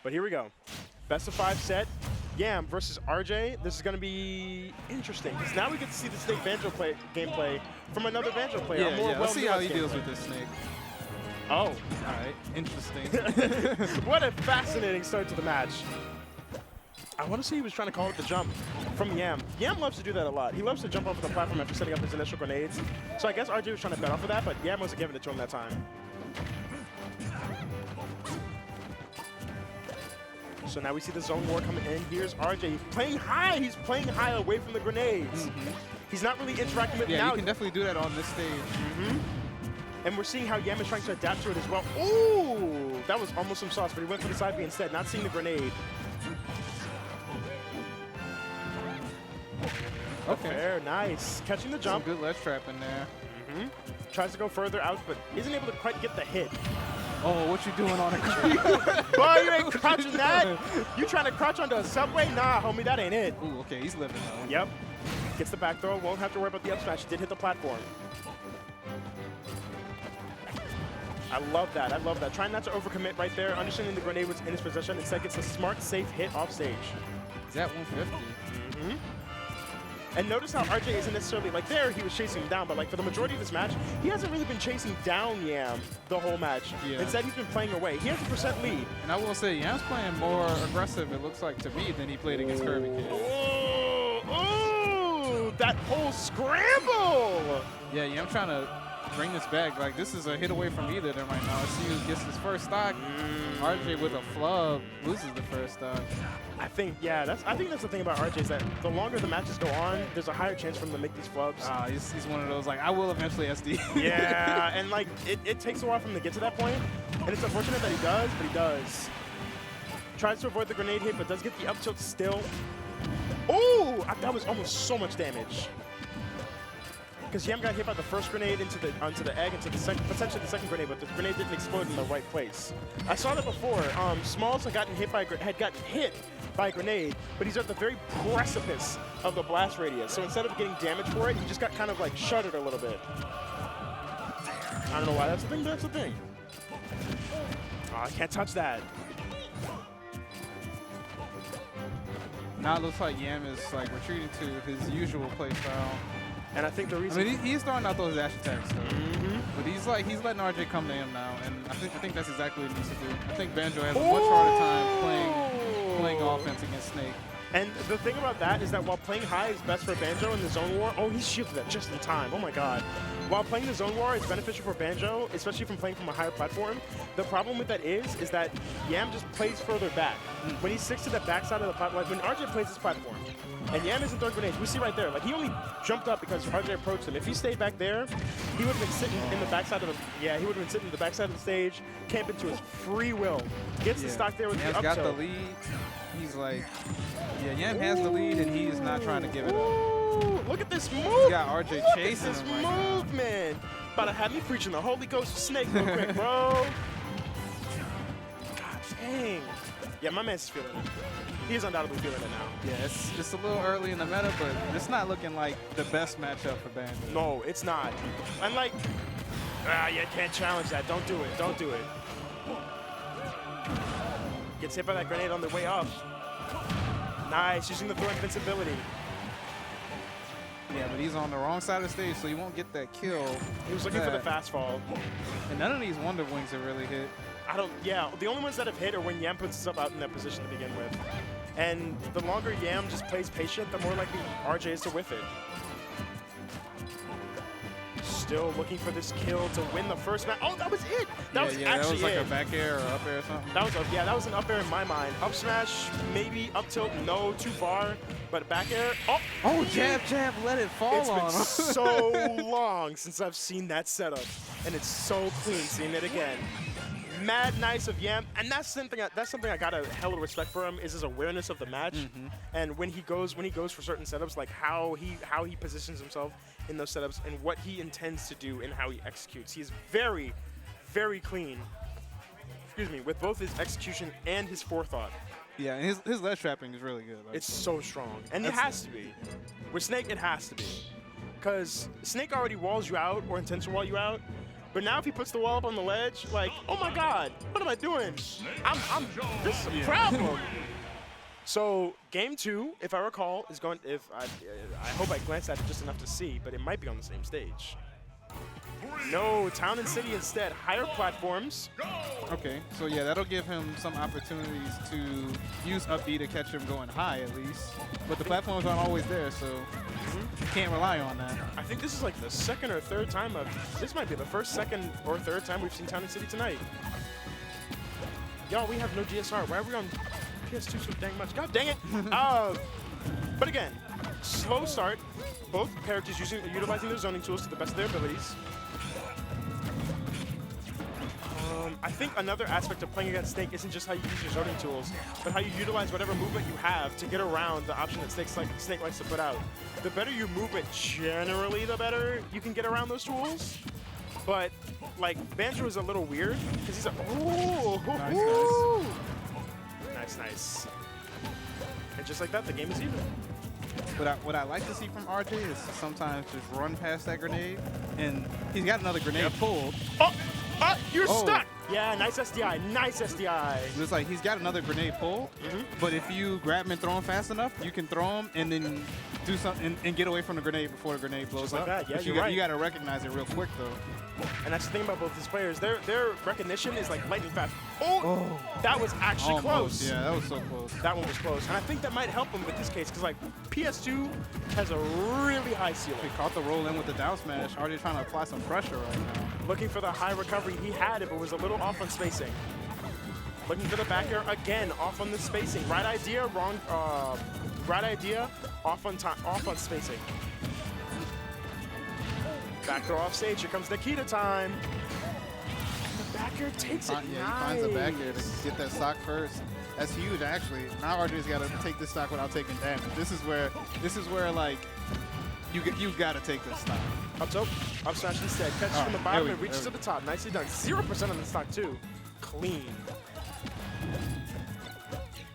But here we go. Best of 5 set. YAM versus RJ. This is going to be interesting because now we get to see the Snake Banjo gameplay from another Banjo player. Yeah, let's see how he deals with this Snake. Oh. All right, interesting. What a fascinating start to the match. I want to see he was trying to call it the jump from YAM. YAM loves to do that a lot. He loves to jump off the platform after setting up his initial grenades. So I guess RJ was trying to bet off of that, but YAM wasn't giving it to him that time. So now we see the zone war coming in. Here's RJ playing high. He's playing high away from the grenades. He's not really interacting with it now. Yeah, you can definitely do that on this stage. And we're seeing how YAM is trying to adapt to it as well. Ooh, that was almost some sauce, but he went for the side B instead, not seeing the grenade. Okay. Fair, nice. Catching the jump. Some good ledge trap in there. Tries to go further out, but isn't able to quite get the hit. Oh, what you doing on a creep? Boy, you ain't crouching that. You trying to crouch onto a subway? Nah, homie, that ain't it. Ooh, okay, he's living though. Yep. Gets the back throw. Won't have to worry about the up smash. Did hit the platform. I love that. I love that. Trying not to overcommit right there. Understanding the grenade was in his possession. Instead, gets a smart, safe hit off stage. He's at 150. And notice how RJ isn't necessarily, like there, he was chasing him down, but like for the majority of this match, he hasn't really been chasing down YAM the whole match. Yeah. Instead, he's been playing away. He has a % lead. And I will say, YAM's playing more aggressive, it looks like to me, than he played against Kirby Kid. Oh, that whole scramble! Yeah, YAM trying to bring this back. Like, this is a hit away from either of them right now. Let's see who gets his first stock. RJ with a flub loses the first stock. I think, yeah, I think that's the thing about RJ is that the longer the matches go on, there's a higher chance for him to make these flubs. He's one of those, like, I will eventually SD. Yeah, and like, it takes a while for him to get to that point, and it's unfortunate that he does, but he does. Tries to avoid the grenade hit, but does get the up tilt still. Ooh, that was almost so much damage. Because YAM got hit by the first grenade onto the egg, into the potentially the second grenade, but the grenade didn't explode in the right place. I saw that before. Smalls had gotten hit by a grenade, but he's at the very precipice of the blast radius. So instead of getting damage for it, he just got kind of like shuttered a little bit. I don't know why that's the thing, but that's the thing. Oh, I can't touch that. Now it looks like YAM is like retreating to his usual play style. And I think the reason... I mean, he's throwing out those dash attacks, though. But he's letting RJ come to him now, and I think that's exactly what he needs to do. I think Banjo has a much harder time playing offense against Snake. And the thing about that is that while playing high is best for Banjo in the zone war, oh, he shielded that just in time. Oh my god. While playing the zone war is beneficial for Banjo, especially from playing from a higher platform, the problem with that is that YAM just plays further back. When he sticks to the backside of the platform, like when RJ plays this platform, and YAM isn't throwing grenades, we see right there, like he only jumped up because RJ approached him. If he stayed back there, he would have been sitting in the backside of the, he would have been sitting in the backside of the stage, camping to his free will. Gets the stock there with the up got tilt. the lead. He's like, YAM has the lead, and he's not trying to give it up. Look at this move. He got RJ chasing this him right movement. About to have me preaching the Holy Ghost of Snake real quick, bro. God dang. Yeah, my man's feeling it. He is undoubtedly feeling it now. Yeah, it's just a little early in the meta, but it's not looking like the best matchup for Banjo. No, it's not. And like, you can't challenge that. Don't do it. Don't do it. Gets hit by that grenade on the way up. Nice, using the throw invincibility. Yeah, but he's on the wrong side of the stage, so he won't get that kill. He was looking for the fast fall. And none of these Wonder Wings have really hit. The only ones that have hit are when YAM puts himself out in that position to begin with. And the longer YAM just plays patient, the more likely RJ is to whiff it. Still looking for this kill to win the first match. Oh, that was it! That was actually like a back air or up air or something. That was an up air in my mind. Up smash, maybe. Up tilt, no, too far. But back air, oh, jab, let it fall It's been so long since I've seen that setup. And it's so clean seeing it again. Mad nice of YAM, and that's something I got a hell of respect for him, is his awareness of the match, and when he goes for certain setups, like how he positions himself in those setups and what he intends to do and how he executes. He is very, very clean. Excuse me, with both his execution and his forethought. Yeah, and his ledge trapping is really good. Like, it's so strong, and it has to be. With Snake, it has to be, because Snake already walls you out or intends to wall you out. But now if he puts the wall up on the ledge, like, oh my God, what am I doing? This is a problem. So game 2, if I recall, is going. If I hope I glanced at it just enough to see, but it might be on the same stage. No, Town and City instead. Higher platforms. Okay, so yeah, that'll give him some opportunities to use up B to catch him going high at least. But the platforms aren't always there, so you can't rely on that. I think this is like the second or third time this might be the first, second, or third time we've seen Town and City tonight. Y'all, we have no GSR. Why are we on PS2 so dang much? God dang it! But again, slow start. Both characters utilizing their zoning tools to the best of their abilities. I think another aspect of playing against Snake isn't just how you use your zoning tools, but how you utilize whatever movement you have to get around the option that Snake likes to put out. The better you move it, generally, the better you can get around those tools. But like Banjo is a little weird because he's a nice. And just like that, the game is even. What I like to see from RJ is sometimes just run past that grenade, and he's got another grenade pulled. You're stuck! Yeah, nice SDI, nice SDI. It's like he's got another grenade pulled, but if you grab him and throw him fast enough, you can throw him and then do something and get away from the grenade before the grenade blows like up. That. Yeah, but you got to recognize it real quick though. And that's the thing about both these players. Their recognition is like lightning fast. Oh, that was actually almost close. Yeah, that was so close. That one was close. And I think that might help him with this case because like PS2 has a really high ceiling. He caught the roll in with the down smash. Already trying to apply some pressure right now. Looking for the high recovery. He had it, but was a little off on spacing. Looking for the back air again, off on the spacing. Right idea, wrong. Right idea, off on spacing. Back throw off stage. Here comes Nikita time. And the back air takes it. Yeah, he finds the back air to get that stock first. That's huge, actually. Now RJ's got to take this stock without taking damage. This is where like you got to take this stock. Up top, up smash instead. Catches from the bottom and reaches to the top. Nicely done. 0% on the stock too. Clean.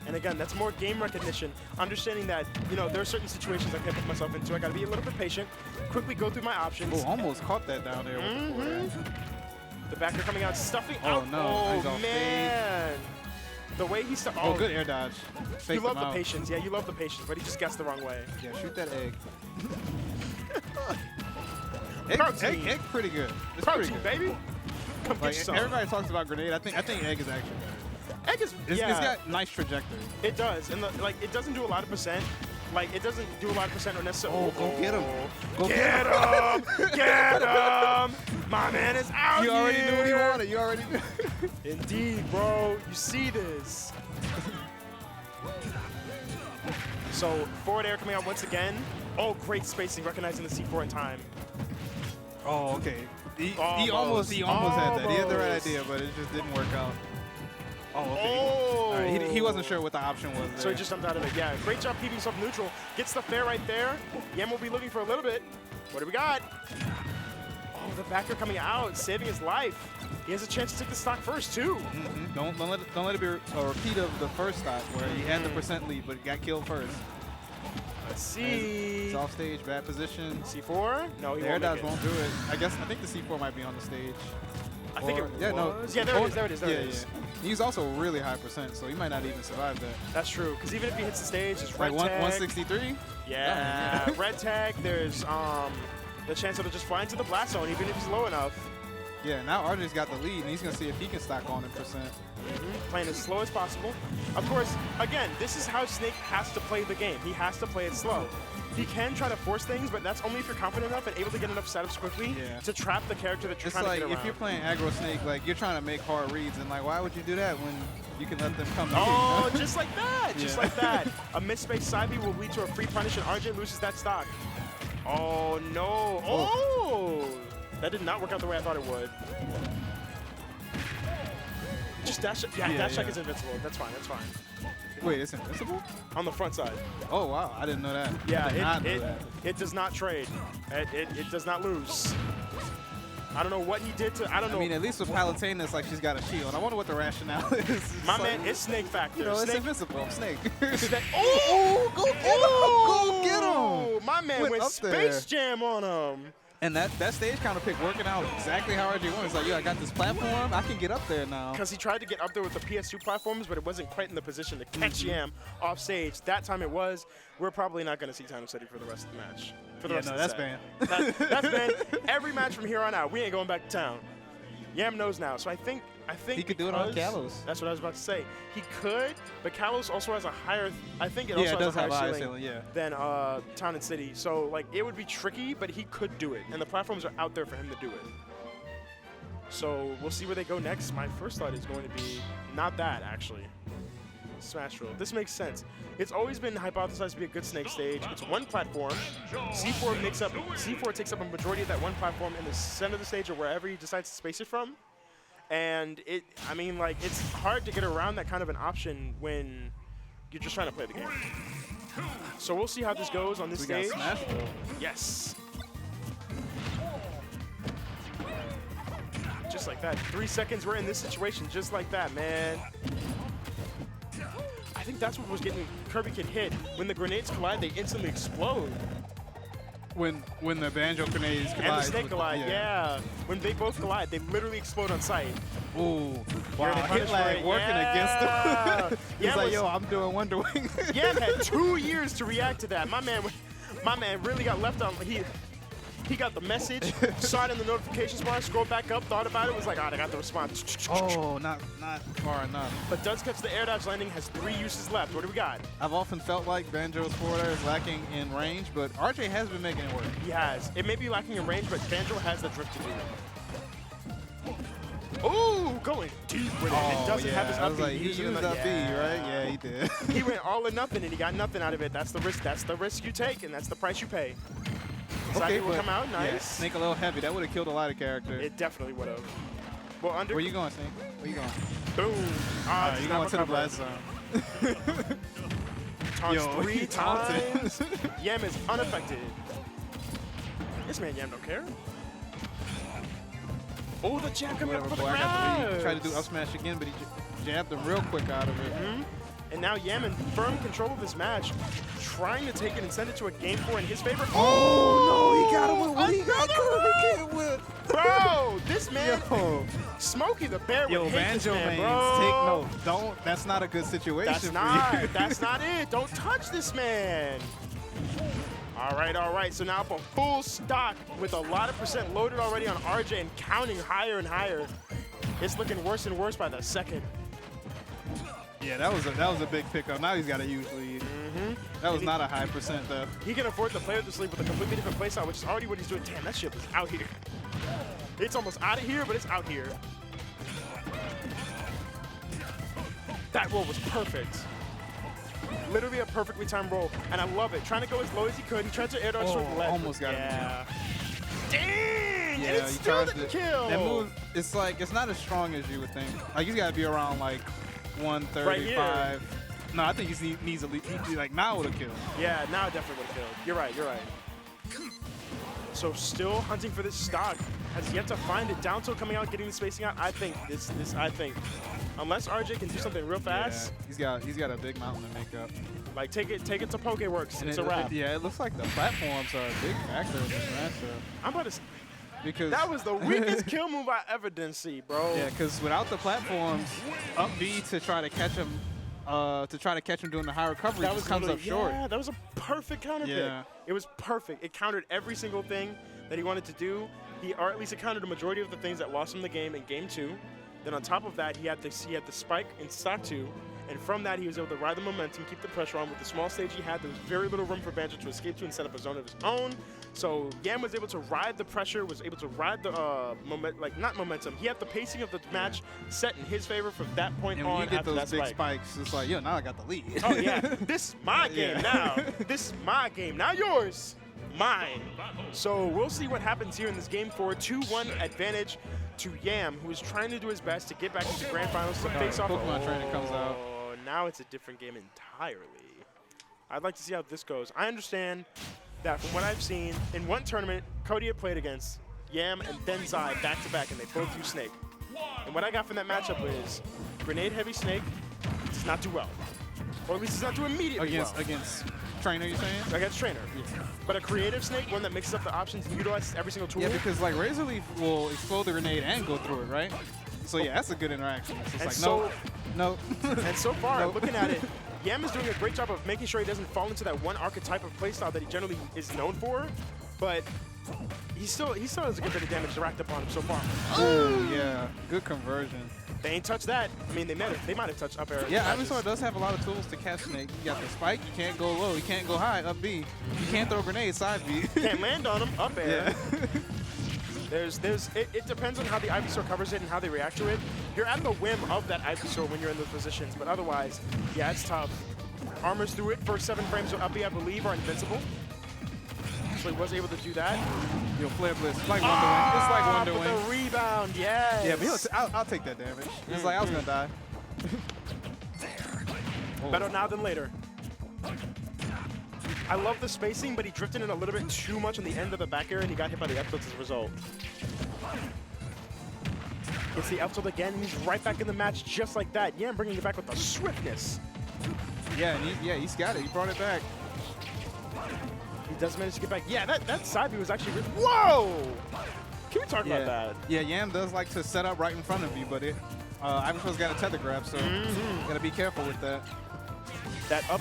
And again, that's more game recognition. Understanding that, you know, there are certain situations I can't put myself into. I got to be a little bit patient. Quickly go through my options. Oh, almost caught that down there with the back air coming out, stuffing out. Oh, no. Oh, man. The way he stuck. Oh, good air dodge. You love the patience. Yeah, you love the patience, but he just guessed the wrong way. Yeah, shoot that egg. Egg pretty good. It's Protein, pretty good. baby. Come like, get some. Everybody talks about grenade. I think egg is actually better. Egg is, it's got nice trajectory. It does, and it doesn't do a lot of percent. Like it doesn't do a lot of percent or necessarily. Oh, go get him! Get him! Get him! My man is out You already here. knew what he wanted. You already knew. Indeed, bro. You see this. So forward air coming out once again. Oh, great spacing, recognizing the C4 in time. Oh, okay. He almost had that. He had the right idea, but it just didn't work out. Oh, okay. Oh. All right, he wasn't sure what the option was there. So he just jumped out of it. Yeah, great job keeping himself neutral. Gets the fair right there. YAM will be looking for a little bit. What do we got? Oh, the backer coming out, saving his life. He has a chance to take the stock first, too. Don't let it be a repeat of the first stock where he had the percent lead, but he got killed first. Let's see. He's off stage, bad position. C4? No, he the air won't. dodge won't do it. I think the C4 might be on the stage. I think it was. Yeah, no. Yeah, there it is. He's also really high percent, so he might not even survive that. That's true, because even if he hits the stage, it's red like tag. 163? Yeah, red tag. There's the chance that it'll just fly into the blast zone, even if he's low enough. Yeah, now RJ's got the lead, and he's going to see if he can stack on in percent. Playing as slow as possible. Of course, again, this is how Snake has to play the game. He has to play it slow. He can try to force things, but that's only if you're confident enough and able to get enough setups quickly to trap the character that you're trying to get around. It's like if you're playing aggro Snake, like you're trying to make hard reads, and like why would you do that when you can let them come to you? Oh, just like that, just like that. A misspaced side B will lead to a free punish, and RJ loses that stock. Oh no! Oh, that did not work out the way I thought it would. Just dash. Yeah, dash check is invincible. That's fine. That's fine. Wait, it's invincible? On the front side. Oh wow, I didn't know that. Yeah, it does not trade. It does not lose. I don't know what he did to. I don't know. I mean, at least with Palutena, it's like she's got a shield. I wonder what the rationale is. It's My man, it's Snake factor. You know, it's Snake. invincible. Snake. Oh, go get him! Go get him! My man went Space Jam on him. And that stage counter pick working out exactly how RJ wanted. It's like, yo, I got this platform. I can get up there now. Because he tried to get up there with the PS2 platforms, but it wasn't quite in the position to catch YAM off stage. That time it was. We're probably not going to see Time City for the rest of the match. For the rest of the that's set. banned. That's banned. Every match from here on out, we ain't going back to town. YAM knows now. So I think he could do it on Kalos. That's what I was about to say. He could, but Kalos also has a higher. I think it Yeah, also it does has have a a higher higher ceiling ceiling, than Town and City. So like it would be tricky, but he could do it, and the platforms are out there for him to do it. So we'll see where they go next. My first thought is going to be not that actually. Smash Roll. This makes sense. It's always been hypothesized to be a good Snake stage. It's one platform. C4 takes up a majority of that one platform in the center of the stage or wherever he decides to space it from. And I mean, like, it's hard to get around that kind of an option when you're just trying to play the game. So we'll see how this goes on this stage. Got Smash Roll. Yes. Just like that. 3 seconds, we're in this situation just like that, man. I think that's what was getting Kirby Kid hit. When the grenades collide, they instantly explode. When the Banjo grenades collide. And the Snake collide, yeah. When they both collide, they literally explode on sight. Ooh, wow, You're hit lag working against him. He's like, yo, I'm doing Wonder Wing. YAM had 2 years to react to that. My man really got left on. He got the message, saw it in the notifications bar, scrolled back up, thought about it, was like, I got the response. Oh, not far enough. But does catch the air dodge landing, has 3 uses left. What do we got? I've often felt like Banjo's forward air is lacking in range, but RJ has been making it work. He has. It may be lacking in range, but Banjo has the drift to do it. Ooh, going deep with it. It doesn't have his up B. Like, he used up B, right? Yeah, he did. He went all or nothing, and he got nothing out of it. That's the risk. That's the risk you take, and that's the price you pay. Okay, will come out, nice. Yeah, Snake a little heavy. That would have killed a lot of characters. It definitely would have. Well, under. Where you going, Snake? Where you going? Boom. You going to the blast zone. Taunts 3 times. YAM is unaffected. This man YAM don't care. Oh, the jab coming up for the crowd. He tried to do up smash again, but he jabbed him real quick out of it. And now YAM in firm control of this match, trying to take it and send it to a game 4 in his favor. Oh, no, he got him with what he got Kirby Kid with. Bro, this man, Smokey the Bear would hate Banjo this man, mains, bro. take note. That's not a good situation That's for not, you. that's not it. Don't touch this man. All right. So now up a full stock with a lot of percent loaded already on RJ and counting higher and higher. It's looking worse and worse by the second. Yeah, that was a big pickup. Now he's got a huge lead. That was not a high percent though. He can afford to play with this lead with a completely different playstyle, which is already what he's doing. Damn, that shit is out here. It's almost out of here, but it's out here. That roll was perfect. Literally a perfectly timed roll, and I love it. Trying to go as low as he could. He tried to air dodge toward the left. Almost got him. Dang! Yeah, and it still didn't kill. That move, it's like, it's not as strong as you would think. Like, he's got to be around like 135. Right, no, I think he needs at least, like, now it would have killed. Yeah, now it definitely would have killed. You're right. So still hunting for this stock. Has yet to find it. Down tilt coming out, getting the spacing out. I think unless RJ can do something real fast. Yeah, he's got a big mountain to make up. Like take it to Pokeworks. It's a wrap. It looks like the platforms are a big factor in this matchup. I'm about to. Because that was the weakest kill move I ever didn't see, bro. Yeah, because without the platforms, up B to try to catch him, doing the high recovery just comes up short. Yeah, that was a perfect counter pick. It was perfect. It countered every single thing that he wanted to do. Or at least it countered a majority of the things that lost him the game in game 2. Then on top of that, he had the spike in stock 2. And from that, he was able to ride the momentum, keep the pressure on. With the small stage he had, there was very little room for Banjo to escape to and set up a zone of his own. So YAM was able to ride the pressure, was able to ride the not momentum. He had the pacing of the match set in his favor from that point on. And when you get those big spike. spikes, it's like, yo, now I got the lead. Oh yeah, this is my game now. This is my game, now yours, mine. So we'll see what happens here in this game 4. 2-1 advantage to YAM, who is trying to do his best to get back to the grand finals to face off. Pokemon training comes out. Now it's a different game entirely. I'd like to see how this goes. I understand that from what I've seen, in one tournament, Cody had played against YAM and then Zai back-to-back, and they both used Snake. And what I got from that matchup is grenade-heavy Snake does not do well. Or at least it's not do immediately Against Trainer, you saying? Against Trainer. Yeah. But a creative Snake, one that mixes up the options and utilizes every single tool. Yeah, because like Razor Leaf will explode the grenade and go through it, right? So yeah, that's a good interaction. So it's like, so, no. And so far, Nope. looking at it, YAM is doing a great job of making sure he doesn't fall into that one archetype of playstyle that he generally is known for. But he still has a good bit of damage racked up on him so far. Oh yeah, good conversion. They ain't touched that. I mean, they might have touched up air. Yeah, Ivysaur does have a lot of tools to catch Snake. You got the spike, you can't go low, you can't go high, up B. You can't throw grenades, side B. Can't land on him, up air. Yeah. It depends on how the Ivysaur covers it and how they react to it. You're at the whim of that Ivysaur when you're in those positions, but otherwise, yeah, it's tough. Armors through it, first 7 frames of up B, I believe, are invincible. So he was able to do that. Yo, Flare Blitz, it's like Wonder Wing. It's like Wonder Wing. Wing. The rebound, yes. Yeah, but I'll take that damage. It's like I was gonna die. Better now than later. I love the spacing, but he drifted in a little bit too much on the end of the back air, and he got hit by the F tilt as a result. It's the F tilt again, and he's right back in the match just like that. YAM bringing it back with the swiftness. Yeah, and he's got it. He brought it back. He does manage to get back. Yeah, that side B was actually really. Whoa! Can we talk about that? Yeah, YAM does like to set up right in front of you, but Ivysaur's got a tether grab, so gotta be careful with that. That up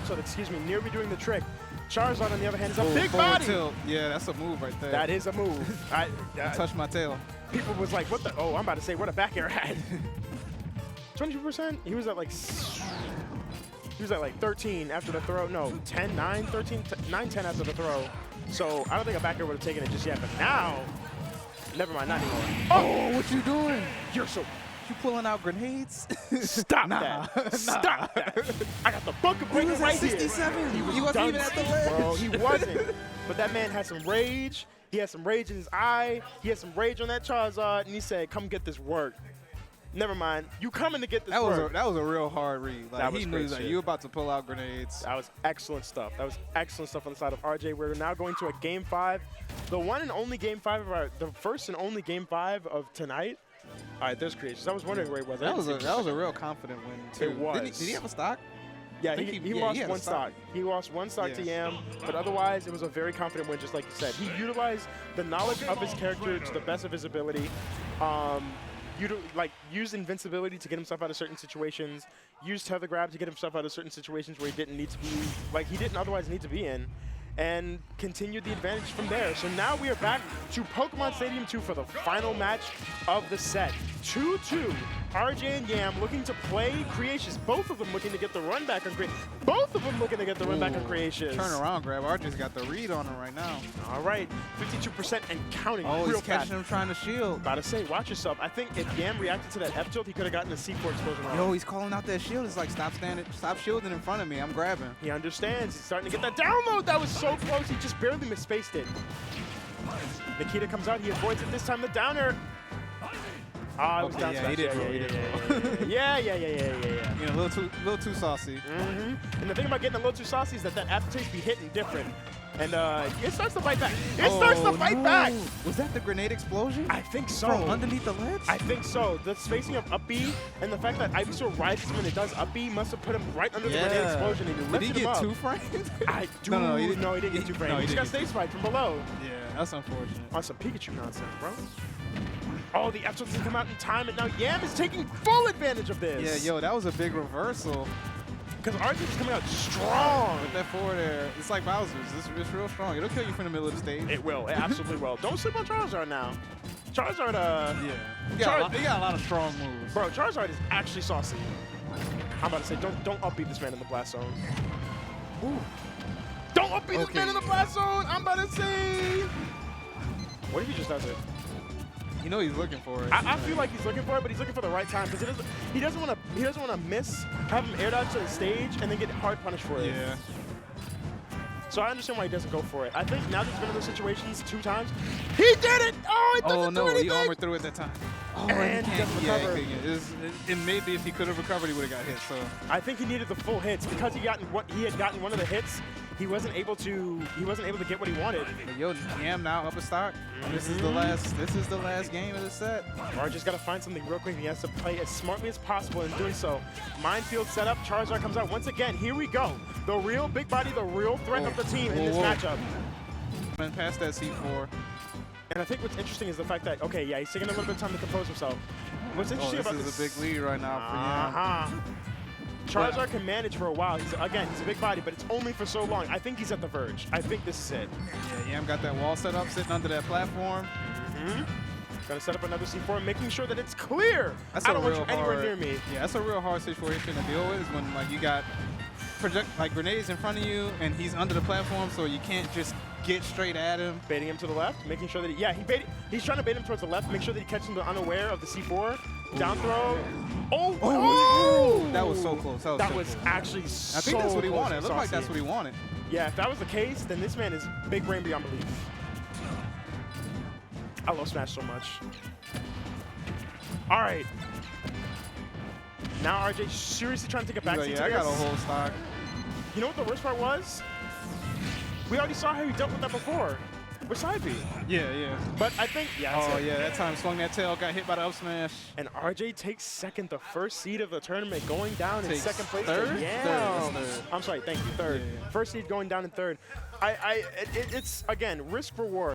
tilt, excuse me, near doing the trick. Charizard, on the other hand, is a big body. Tilt. Yeah, that's a move right there. That is a move. I touched my tail. People was like, what the? Oh, I'm about to say, what a back air had. 22%? He was at like 13 after the throw. No, 10, 9, 13, 9, 10 after the throw. So I don't think a back air would have taken it just yet. But now, never mind, not anymore. Oh, what you doing? You're so. You pulling out grenades? Stop that. Stop that. I got the bucket breaker right 67. here. He wasn't even at the ledge. Bro, he wasn't. But that man had some rage. He had some rage in his eye. He had some rage on that Charizard. And he said, come get this work. Never mind. You coming to get this work. That was a real hard read. Like, he knew that you were about to pull out grenades. That was excellent stuff. That was excellent stuff on the side of RJ. We're now going to a Game 5. The one and only Game 5 of the first and only Game 5 of tonight. All right, there's creations. I was wondering where he was. That was a real confident win, too. It was. Did he have a stock? Yeah, he lost one stock. He lost one stock to YAM, but otherwise it was a very confident win, just like you said. He utilized the knowledge of his character to the best of his ability. Used invincibility to get himself out of certain situations. Used tether grab to get himself out of certain situations where he didn't need to be, he didn't otherwise need to be in. And continued the advantage from there. So now we are back to Pokemon Stadium 2 for the final match of the set. 2-2. RJ and YAM looking to play Creations. Both of them looking to get the run back on Creations. Both of them looking to get the run back on Creations. Turn around grab. RJ's got the read on him right now. All right. 52% and counting. Oh, real he's catching him trying to shield. About to say, watch yourself. I think if YAM reacted to that F tilt, he could have gotten the C4 explosion on. Yo, he's calling out that shield. It's like, stop shielding in front of me. I'm grabbing. He understands. He's starting to get that download. That was so close. He just barely misspaced it. Nikita comes out. He avoids it this time. The downer. Ah, it was down he did throw. Yeah. You know, a little too saucy. And the thing about getting a little too saucy is that aftertaste be hitting different. And it starts to fight back. It starts to fight back. Was that the grenade explosion? I think so. From underneath the ledge? I think so. The spacing of up B and the fact that Ivysaur rises when it does up B must have put him right under the grenade explosion. And he Did he get 2 frames? I do. No, he didn't get 2 frames. He just got stage spiked from below. Yeah, that's unfortunate. On some Pikachu nonsense, bro. Oh, the F-tilts didn't come out in time, and now YAM is taking full advantage of this. Yeah, yo, that was a big reversal. Because RJ was coming out strong. With that forward air, it's like Bowser's. It's real strong. It'll kill you from the middle of the stage. It will. It absolutely will. Don't sleep on Charizard now. Charizard, he got a lot of strong moves. Bro, Charizard is actually saucy. I'm about to say, don't upbeat this man in the blast zone. Ooh. Don't upbeat this man in the blast zone. I'm about to say. What if he just does it? You know he's looking for it. I feel like he's looking for it, but he's looking for the right time because he doesn't want to miss, have him air dodge to the stage, and then get hard punished for it. Yeah. So I understand why he doesn't go for it. I think now that he's been in those situations 2 times, he did it! Oh, it doesn't do anything! He armored through it that time. Oh, and he doesn't recover. And maybe if he could have recovered, he would have got hit. So I think he needed the full hits because he had gotten one of the hits. he wasn't able to get what he wanted. But yo, YAM now up a stock. This is the last game of the set. RJ's got to find something real quick. He has to play as smartly as possible in doing so. Minefield setup. Charizard comes out once again. Here we go. The real big body, the real threat of the team in this matchup. Went past that C4. And I think what's interesting is the fact that, okay, yeah, he's taking a little bit of time to compose himself. What's interesting about this this is a big lead right now for YAM. Charizard can manage for a while. He's a big body, but it's only for so long. I think he's at the verge. I think this is it. Yeah, YAM got that wall set up, sitting under that platform. Gonna set up another C4, making sure that it's clear. That's I don't want you anywhere near me. Yeah, that's a real hard situation to deal with, is when like you got grenades in front of you and he's under the platform, so you can't just get straight at him. Baiting him to the left, making sure that he's trying to bait him towards the left, make sure that he catches him unaware of the C4. Down throw. Oh! That was so close. That was actually so I think that's what he close wanted. It and looked like saucy. that's what he wanted. Yeah, if that was the case, then this man is big brain beyond belief. I love Smash so much. All right. Now RJ seriously trying to take a backseat to this. I got a whole stock. You know what the worst part was? We already saw how he dealt with that before. With side B. Yeah. But I think, that time swung that tail, got hit by the up smash. And RJ takes second, the first seed of the tournament, going down in second place. Third? Yeah. Third. I'm sorry, thank you, third. Yeah. First seed going down in third. It's, again, risk reward.